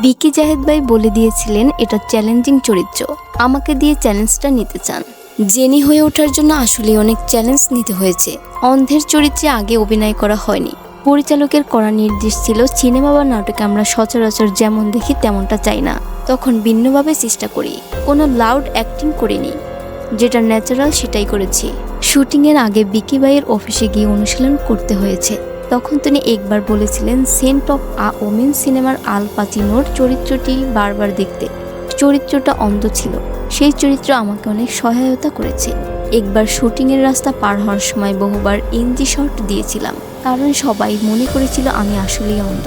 বিকি জাহেদ ভাই বলে দিয়েছিলেন এটা চ্যালেঞ্জিং চরিত্র, আমাকে দিয়ে চ্যালেঞ্জটা নিতে চান। জেনি হয়ে ওঠার জন্য আসলে অনেক চ্যালেঞ্জ নিতে হয়েছে। অন্ধের চরিত্রে আগে অভিনয় করা হয়নি। পরিচালকের করা নির্দেশ ছিল সিনেমা বা নাটকে আমরা সচরাচর যেমন দেখি তেমনটা চাই না, তখন ভিন্নভাবে চেষ্টা করি। কোনো লাউড অ্যাক্টিং করিনি, যেটা ন্যাচারাল সেটাই করেছি। শুটিংয়ের আগে বিকি ভাইয়ের অফিসে গিয়ে অনুশীলন করতে হয়েছে। তখন তিনি একবার বলেছিলেন সেন্ট অফ আ ওমেন সিনেমার আল পাচিনোর চরিত্রটি বারবার দেখতে। চরিত্রটা অন্ধ ছিল, সেই চরিত্র আমাকে অনেক সহায়তা করেছে। একবার শুটিংয়ের রাস্তা পার হওয়ার সময় বহুবার এনজি শট দিয়েছিলাম, কারণ সবাই মনে করেছিল আমি আসলেই অন্ধ।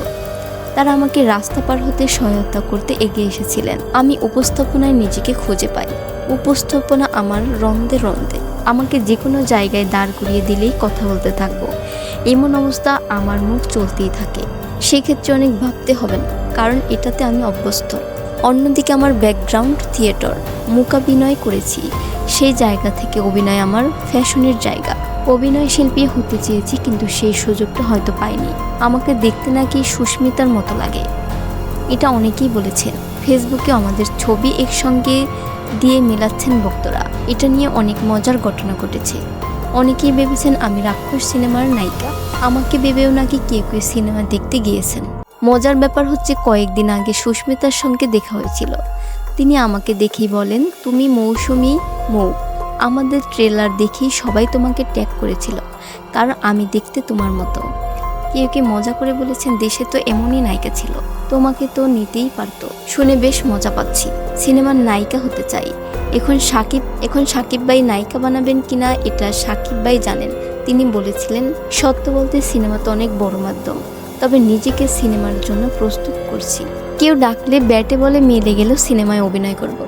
তারা আমাকে রাস্তা পার হতে সহায়তা করতে এগিয়ে এসেছিলেন। আমি উপস্থাপনায় নিজেকে খুঁজে পাই। উপস্থাপনা আমার রন্ধে রন্ধে, আমাকে যে কোনো জায়গায় দাঁড় করিয়ে দিলেই কথা বলতে থাকবো, এমন অবস্থা আমার মুখ চলতেই থাকে। সেক্ষেত্রে অনেক ভাবতে হবে না, কারণ এটাতে আমি অভ্যস্ত। অন্যদিকে আমার ব্যাকগ্রাউন্ড থিয়েটার, মূকাভিনয় করেছি। সেই জায়গা থেকে অভিনয় আমার ফ্যাশনের জায়গা। অভিনয় শিল্পী হতে চেয়েছি, কিন্তু সেই সুযোগটা হয়তো পাইনি। আমাকে দেখতে নাকি সুস্মিতার মতো লাগে, এটা অনেকেই বলেছেন। ফেসবুকে আমাদের ছবি একসঙ্গে দিয়ে মেলাচ্ছেন ভক্তরা। এটা নিয়ে অনেক মজার ঘটনা ঘটেছে। অনেকেই ভেবেছেন আমি রাক্ষস সিনেমার নায়িকা। আমাকে ভেবেও নাকি কেউ কেউ সিনেমা দেখতে গিয়েছেন। মজার ব্যাপার হচ্ছে, কয়েকদিন আগে সুস্মিতার সঙ্গে দেখা হয়েছিল। তিনি আমাকে দেখেই বলেন, তুমি মৌসুমী মৌ। আমাদের ট্রেলার দেখেই সবাই তোমাকে ট্যাগ করেছিল, কারণ আমি দেখতে তোমার মতো। কেউ কেউ মজা করে বলেছেন, দেশে তো এমনই নায়িকা ছিল, তোমাকে তো নিতেই পারতো। শুনে বেশ মজা পাচ্ছি। সিনেমার নায়িকা হতে চাই। এখন সাকিব ভাই নায়িকা বানাবেন কিনা এটা সাকিব ভাই জানেন। তিনি বলেছিলেন, সত্য বলতে সিনেমা তো অনেক বড় মাধ্যম, তবে নিজেকে সিনেমার জন্য প্রস্তুত করছি। কেউ ডাকলে ব্যাটে বলে মেলে গেলেও সিনেমায় অভিনয় করব।